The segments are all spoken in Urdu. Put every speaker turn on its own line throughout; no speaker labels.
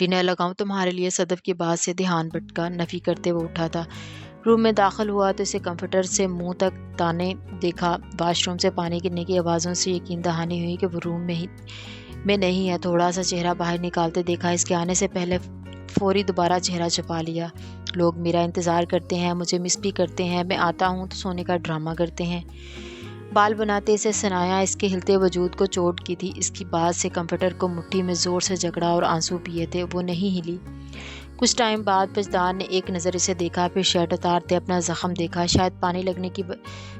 ڈنر لگاؤں تمہارے لیے؟ صدف کی بات سے دھیان بھٹکا، نفی کرتے وہ اٹھا تھا۔ روم میں داخل ہوا تو اسے کمفرٹر سے منہ تک تانے دیکھا۔ واش روم سے پانی گرنے کی آوازوں سے یقین دہانی ہوئی کہ وہ روم میں نہیں ہے۔ تھوڑا سا چہرہ باہر نکالتے دیکھا، اس کے آنے سے پہلے فوری دوبارہ چہرہ چھپا لیا۔ لوگ میرا انتظار کرتے ہیں، مجھے مس بھی کرتے ہیں، میں آتا ہوں تو سونے کا ڈرامہ کرتے ہیں۔ بال بناتے اسے سنایا اس کے ہلتے وجود کو چوٹ کی تھی۔ اس کی بات سے کمفرٹر کو مٹھی میں زور سے جکڑا اور آنسو پیے تھے، وہ نہیں ہلی۔ کچھ ٹائم بعد وجدان نے ایک نظر اسے دیکھا، پھر شرٹ اتارتے اپنا زخم دیکھا۔ شاید پانی لگنے کی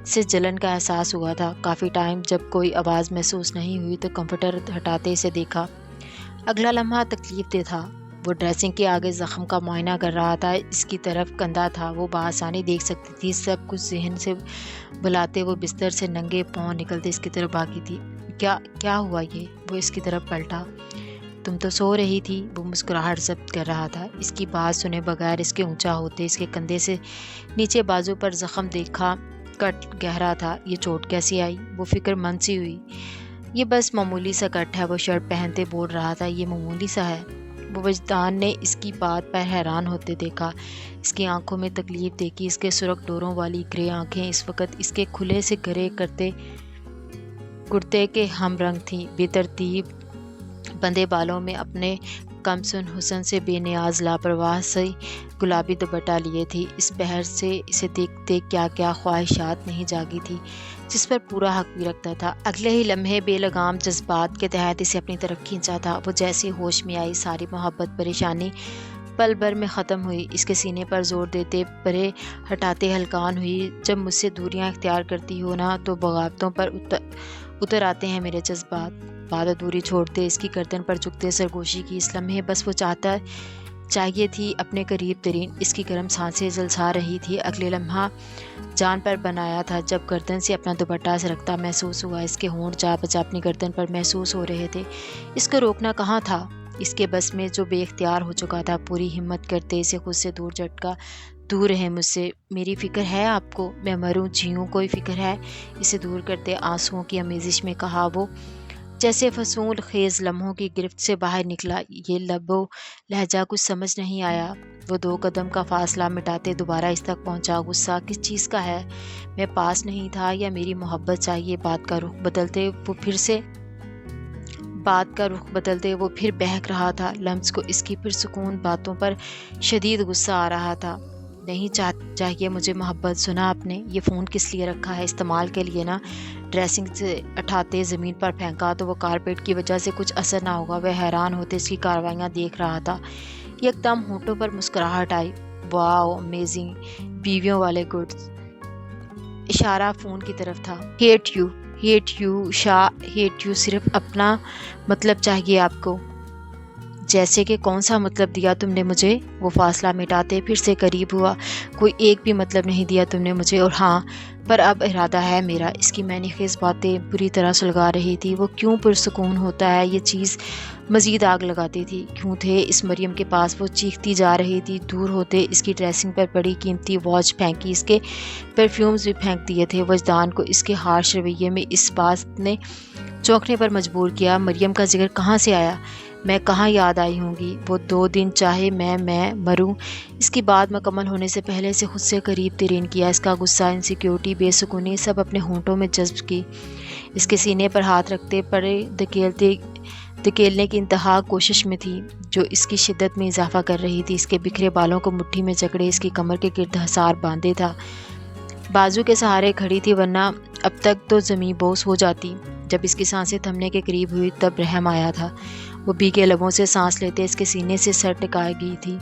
سے جلن کا احساس ہوا تھا۔ کافی ٹائم جب کوئی آواز محسوس نہیں ہوئی تو کمفرٹر ہٹاتے اسے دیکھا۔ اگلا لمحہ تکلیف دہ تھا۔ وہ ڈریسنگ کے آگے زخم کا معائنہ کر رہا تھا، اس کی طرف کندھا تھا، وہ بآسانی دیکھ سکتی تھی۔ سب کچھ ذہن سے بلاتے وہ بستر سے ننگے پاؤں نکلتے اس کی طرف بھاگی تھی۔ کیا ہوا یہ؟ وہ اس کی طرف پلٹا۔ تم تو سو رہی تھی، وہ مسکراہٹ ضبط کر رہا تھا۔ اس کی بات سنے بغیر اس کے اونچا ہوتے اس کے کندھے سے نیچے بازو پر زخم دیکھا، کٹ گہرا تھا۔ یہ چوٹ کیسی آئی؟ وہ فکر مند سی ہوئی۔ یہ بس معمولی سا کٹ ہے، وہ شرٹ پہنتے بول رہا تھا۔ یہ معمولی سا ہے؟ وہ وجدان نے اس کی بات پر حیران ہوتے دیکھا۔ اس کی آنکھوں میں تکلیف دیکھی۔ اس کے سرخ ڈوروں والی گرے آنکھیں اس وقت اس کے کھلے سے گرے کرتے کے ہم رنگ تھیں۔ بے ترتیب بندے بالوں میں اپنے کمسن حسن سے بے نیاز لاپرواہ سے گلابی دوپٹہ لیے تھی۔ اس پہر سے اسے دیکھتے کیا خواہشات نہیں جاگی تھی جس پر پورا حق بھی رکھتا تھا۔ اگلے ہی لمحے بے لگام جذبات کے تحت اسے اپنی طرف کھینچا تھا۔ وہ جیسے ہوش میں آئی، ساری محبت پریشانی پل بھر میں ختم ہوئی۔ اس کے سینے پر زور دیتے پرے ہٹاتے ہلکان ہوئی۔ جب مجھ سے دوریاں اختیار کرتی ہو نا تو بغاوتوں پر اتر آتے ہیں میرے جذبات۔ بات دوری چھوڑتے اس کی گردن پر جھکتے سرگوشی کی۔ اس لمحے بس وہ چاہیے تھی اپنے قریب ترین۔ اس کی گرم سانسیں جلسا رہی تھی۔ اگلے لمحہ جان پر بنایا تھا جب گردن سے اپنا دوپٹہ سرکتا محسوس ہوا۔ اس کے ہونٹ جا بجا اپنی گردن پر محسوس ہو رہے تھے۔ اس کو روکنا کہاں تھا؟ اس کے بس میں جو بے اختیار ہو چکا تھا۔ پوری ہمت کرتے اسے خود سے دور جھٹکا۔ دور رہے مجھ سے، میری فکر ہے آپ کو؟ میں مروں جیوں کوئی فکر ہے؟ اسے دور کرتے آنسوؤں کی آمیزش میں کہا وہ، جیسے فصول خیز لمحوں کی گرفت سے باہر نکلا۔ یہ لب و لہجہ کچھ سمجھ نہیں آیا۔ وہ 2 قدم کا فاصلہ مٹاتے دوبارہ اس تک پہنچا۔ غصہ کس چیز کا ہے؟ میں پاس نہیں تھا یا میری محبت چاہیے؟ بات کا رخ بدلتے وہ پھر بہک رہا تھا۔ لمس کو اس کی پرسکون باتوں پر شدید غصہ آ رہا تھا۔ نہیں چاہیے مجھے محبت، سنا آپ نے؟ یہ فون کس لیے رکھا ہے؟ استعمال کے لیے نا۔ ڈریسنگ سے اٹھاتے زمین پر پھینکا تو وہ کارپیٹ کی وجہ سے کچھ اثر نہ ہوگا۔ وہ حیران ہوتے اس کی کارروائیاں دیکھ رہا تھا۔ یکدم ہونٹوں پر مسکراہٹ آئی۔ واو امیزنگ، بیویوں والے گڈز۔ اشارہ فون کی طرف تھا۔ ہیٹ یو صرف اپنا مطلب چاہیے آپ کو؟ جیسے کہ کون سا مطلب دیا تم نے مجھے؟ وہ فاصلہ مٹاتے پھر سے قریب ہوا۔ کوئی ایک بھی مطلب نہیں دیا تم نے مجھے، اور ہاں پر اب ارادہ ہے میرا۔ اس کی معنی خیز باتیں بری طرح سلگا رہی تھی۔ وہ کیوں پرسکون ہوتا ہے؟ یہ چیز مزید آگ لگاتی تھی۔ کیوں تھے اس مریم کے پاس؟ وہ چیختی جا رہی تھی۔ دور ہوتے اس کی ڈریسنگ پر پڑی قیمتی واچ پھینکی، اس کے پرفیومز بھی پھینک دیے تھے۔ وجدان کو اس کے ہارش رویے میں اس بات نے چونکنے پر مجبور کیا۔ مریم کا ذکر کہاں سے آیا؟ میں کہاں یاد آئی ہوں گی؟ وہ 2 دن چاہے میں مروں۔ اس کی بات مکمل ہونے سے پہلے سے خود سے قریب ترین کیا۔ اس کا غصہ، انسیکیورٹی، بے سکونی سب اپنے ہونٹوں میں جذب کی۔ اس کے سینے پر ہاتھ رکھتے پڑے دھکیلنے کی انتہا کوشش میں تھی جو اس کی شدت میں اضافہ کر رہی تھی۔ اس کے بکھرے بالوں کو مٹھی میں جکڑے اس کی کمر کے گرد حصار باندھے تھا۔ بازو کے سہارے کھڑی تھی، ورنہ اب تک تو زمیں بوس ہو جاتی۔ جب اس کی سانسیں تھمنے کے قریب ہوئی تب رحم آیا تھا۔ وہ بھیگے لبوں سے سانس لیتے اس کے سینے سے سر ٹکائے گئی تھی۔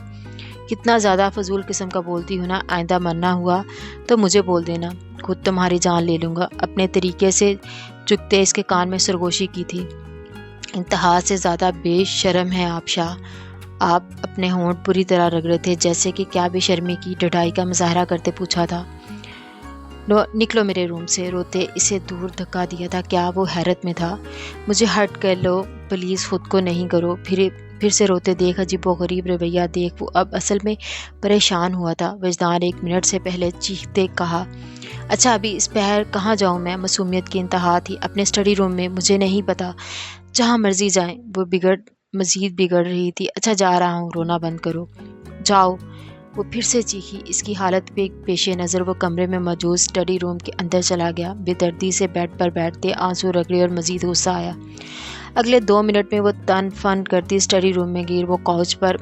کتنا زیادہ فضول قسم کا بولتی ہو نا، آئندہ مرنا ہوا تو مجھے بول دینا، خود تمہاری جان لے لوں گا۔ اپنے طریقے سے جھکتے اس کے کان میں سرگوشی کی تھی۔ انتہا سے زیادہ بے شرم ہیں آپ شاہ۔ آپ اپنے ہونٹ پوری طرح رگڑے تھے، جیسے کہ کیا بے شرمی کی ڈھٹائی کا مظاہرہ کرتے پوچھا تھا۔ نکلو میرے روم سے، روتے اسے دور دھکا دیا تھا۔ کیا وہ حیرت میں تھا؟ مجھے ہٹ کر لو پلیز، خود کو نہیں کرو۔ پھر سے روتے دیکھ، عجیب و غریب رویہ دیکھ، وہ اب اصل میں پریشان ہوا تھا۔ وجدان 1 منٹ سے پہلے چیختے کہا، اچھا ابھی اس پہر کہاں جاؤں میں؟ معصومیت کی انتہا تھی۔ اپنے اسٹڈی روم میں، مجھے نہیں پتا، جہاں مرضی جائیں۔ وہ مزید بگڑ رہی تھی۔ اچھا جا رہا ہوں، رونا بند کرو، جاؤ۔ وہ پھر سے چیخی۔ اس کی حالت پہ پیش نظر وہ کمرے میں موجود اسٹڈی روم کے اندر چلا گیا۔ بے دردی سے بیڈ پر بیٹھتے آنسو رگڑے اور مزید غصہ آیا۔ اگلے 2 منٹ میں وہ تن فن کرتی اسٹڈی روم میں گیر۔ وہ couch پر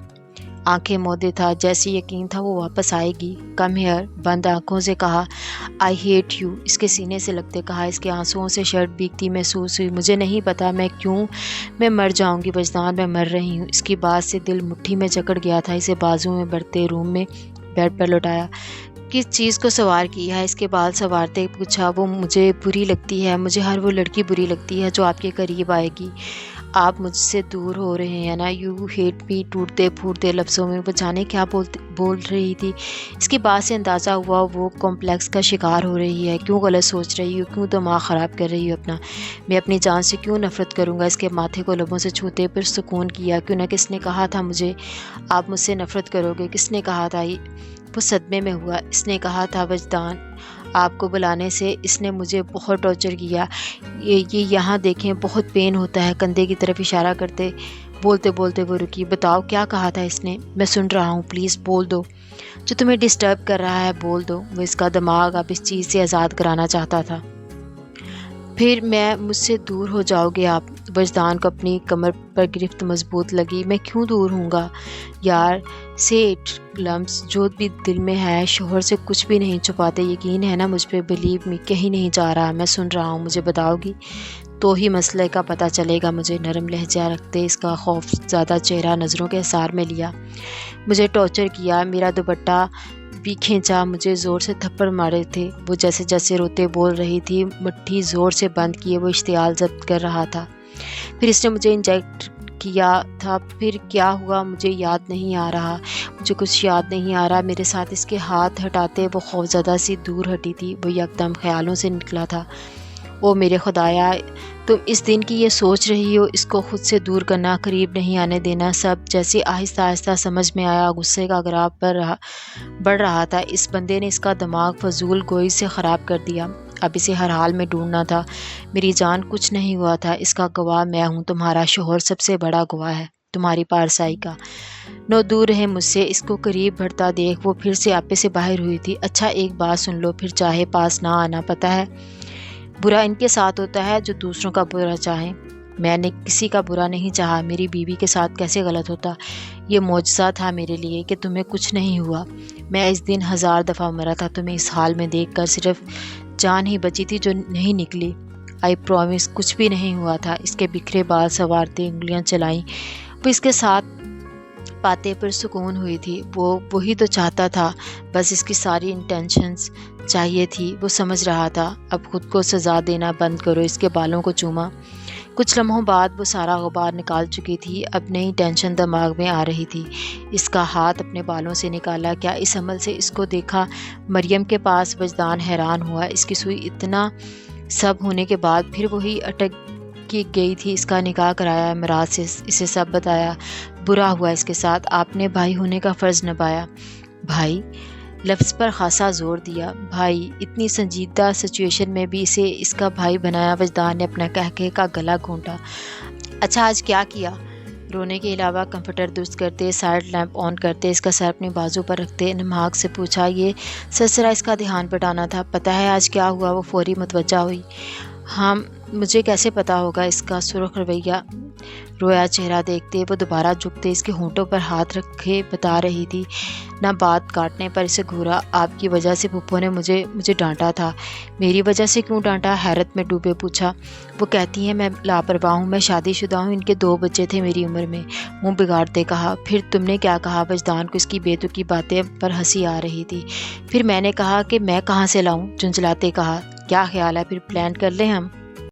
آنکھیں مودے تھا، جیسے یقین تھا وہ واپس آئے گی۔ کم ہیئر، بند آنکھوں سے کہا آئی ہیٹ یو۔ اس کے سینے سے لگتے کہا۔ اس کے آنسوؤں سے شرٹ بھیگتی محسوس ہوئی۔ مجھے نہیں پتا میں کیوں، میں مر جاؤں گی وجدان، میں مر رہی ہوں۔ اس کی بات سے دل مٹھی میں جکڑ گیا تھا۔ اسے بازو میں بھرتے روم میں بیڈ پر لٹایا۔ کس چیز کو سوار کیا ہے؟ اس کے بال سنوارتے پوچھا۔ وہ مجھے بری لگتی ہے، مجھے ہر وہ لڑکی بری لگتی ہے جو آپ کے قریب آئے گی۔ آپ مجھ سے دور ہو رہے ہیں نا، یو ہیٹ می، ٹوٹتے پھوٹتے لفظوں میں وہ جانے کیا بول رہی تھی۔ اس کی بات سے اندازہ ہوا وہ کمپلیکس کا شکار ہو رہی ہے۔ کیوں غلط سوچ رہی ہو، کیوں دماغ خراب کر رہی ہو اپنا؟ میں اپنی جان سے کیوں نفرت کروں گا؟ اس کے ماتھے کو لبوں سے چھوتے پر سکون کیا۔ کیوں نہ کس نے کہا تھا مجھے آپ مجھ سے نفرت کرو گے؟ کس نے کہا تھا؟ وہ صدمے میں ہوا۔ اس نے کہا تھا وجدان، آپ کو بلانے سے اس نے مجھے بہت ٹارچر کیا۔ یہ یہاں دیکھیں، بہت پین ہوتا ہے۔ کندھے کی طرف اشارہ کرتے بولتے بولتے وہ رکی۔ بتاؤ کیا کہا تھا اس نے؟ میں سن رہا ہوں، پلیز بول دو، جو تمہیں ڈسٹرب کر رہا ہے بول دو۔ وہ اس کا دماغ اب اس چیز سے آزاد کرانا چاہتا تھا۔ پھر مجھ سے دور ہو جاؤ گے آپ؟ وجدان کو اپنی کمر پر گرفت مضبوط لگی۔ میں کیوں دور ہوں گا یار؟ سے اٹ لمس، جو بھی دل میں ہے شوہر سے کچھ بھی نہیں چھپاتے، یقین ہے نا مجھ پہ؟ بلیو می، کہیں نہیں جا رہا، میں سن رہا ہوں، مجھے بتاؤ گی تو ہی مسئلے کا پتہ چلے گا مجھے۔ نرم لہجہ رکھتے اس کا خوف زیادہ چہرہ نظروں کے اثار میں لیا۔ مجھے ٹارچر کیا، میرا دوپٹہ بھی کھینچا، مجھے زور سے تھپڑ مارے تھے۔ وہ جیسے جیسے روتے بول رہی تھی، مٹھی زور سے بند کیے وہ اشتعال ضبط کر رہا تھا۔ پھر اس نے مجھے انجیکٹ کیا تھا۔ پھر کیا ہوا مجھے یاد نہیں آ رہا، مجھے کچھ یاد نہیں آ رہا۔ میرے ساتھ اس کے ہاتھ ہٹاتے وہ خوفزدہ سی دور ہٹی تھی۔ وہ یکدم خیالوں سے نکلا تھا۔ او میرے خدایا، تم اس دن کی یہ سوچ رہی ہو، اس کو خود سے دور کرنا، قریب نہیں آنے دینا۔ سب جیسے آہستہ آہستہ سمجھ میں آیا۔ غصے کا گراف بڑھ رہا تھا۔ اس بندے نے اس کا دماغ فضول گوئی سے خراب کر دیا۔ اب اسے ہر حال میں ڈھونڈنا تھا۔ میری جان، کچھ نہیں ہوا تھا، اس کا گواہ میں ہوں، تمہارا شوہر سب سے بڑا گواہ ہے تمہاری پارسائی کا۔ نو دور رہے مجھ سے، اس کو قریب بڑھتا دیکھ وہ پھر سے آپے سے باہر ہوئی تھی۔ اچھا ایک بات سن لو، پھر چاہے پاس نہ آنا، پتہ ہے برا ان کے ساتھ ہوتا ہے جو دوسروں کا برا چاہیں۔ میں نے کسی کا برا نہیں چاہا، میری بیوی کے ساتھ کیسے غلط ہوتا؟ یہ معجزہ تھا میرے لیے کہ تمہیں کچھ نہیں ہوا۔ میں اس دن 1000 دفعہ مرا تھا تمہیں اس حال میں دیکھ کر، صرف جان ہی بچی تھی جو نہیں نکلی۔ آئی پرومس کچھ بھی نہیں ہوا تھا۔ اس کے بکھرے بال سنوارتے انگلیاں چلائیں۔ وہ اس کے ساتھ پاتے پر سکون ہوئی تھی۔ وہ وہی تو چاہتا تھا، بس اس کی ساری انٹینشنز چاہیے تھی۔ وہ سمجھ رہا تھا اب خود کو سزا دینا بند کرو۔ اس کے بالوں کو چوما۔ کچھ لمحوں بعد وہ سارا غبار نکال چکی تھی۔ اب نئی ٹینشن دماغ میں آ رہی تھی۔ اس کا ہاتھ اپنے بالوں سے نکالا۔ کیا اس عمل سے اس کو دیکھا مریم کے پاس؟ وجدان حیران ہوا۔ اس کی سوئی اتنا سب ہونے کے بعد پھر وہی اٹک کی گئی تھی۔ اس کا نکاح کرایا امراض سے، اسے سب بتایا۔ برا ہوا اس کے ساتھ، آپ نے بھائی ہونے کا فرض نبھایا۔ بھائی؟ لفظ پر خاصا زور دیا۔ بھائی؟ اتنی سنجیدہ سچویشن میں بھی اسے اس کا بھائی بنایا؟ وجدان نے اپنا کہکہے کا گلا گھونٹا۔ اچھا آج کیا کیا؟ رونے کے علاوہ کمفرٹر درست کرتے، سائڈ لیمپ آن کرتے، اس کا سر اپنے بازو پر رکھتے نمہاگ سے پوچھا۔ یہ سلسلہ اس کا دھیان بٹانا تھا۔ پتہ ہے آج کیا ہوا؟ وہ فوری متوجہ ہوئی۔ ہاں مجھے کیسے پتا ہوگا؟ اس کا سرخ رویہ، رویا چہرہ دیکھتے وہ دوبارہ جھکتے اس کے ہونٹوں پر ہاتھ رکھے بتا رہی تھی۔ نہ بات کاٹنے پر اسے گھورا۔ آپ کی وجہ سے پھپھو نے مجھے ڈانٹا تھا۔ میری وجہ سے کیوں ڈانٹا؟ حیرت میں ڈوبے پوچھا۔ وہ کہتی ہیں میں لاپرواہ ہوں، میں شادی شدہ ہوں، ان کے 2 بچے تھے میری عمر میں، منہ بگاڑتے کہا۔ پھر تم نے کیا کہا؟ وجدان کو اس کی بے تکی باتیں پر ہنسی آ رہی تھی۔ پھر میں نے کہا کہ میں کہاں سے لاؤں، جھنجھلاتے کہا۔ کیا خیال ہے پھر پلان کر لیں ہم؟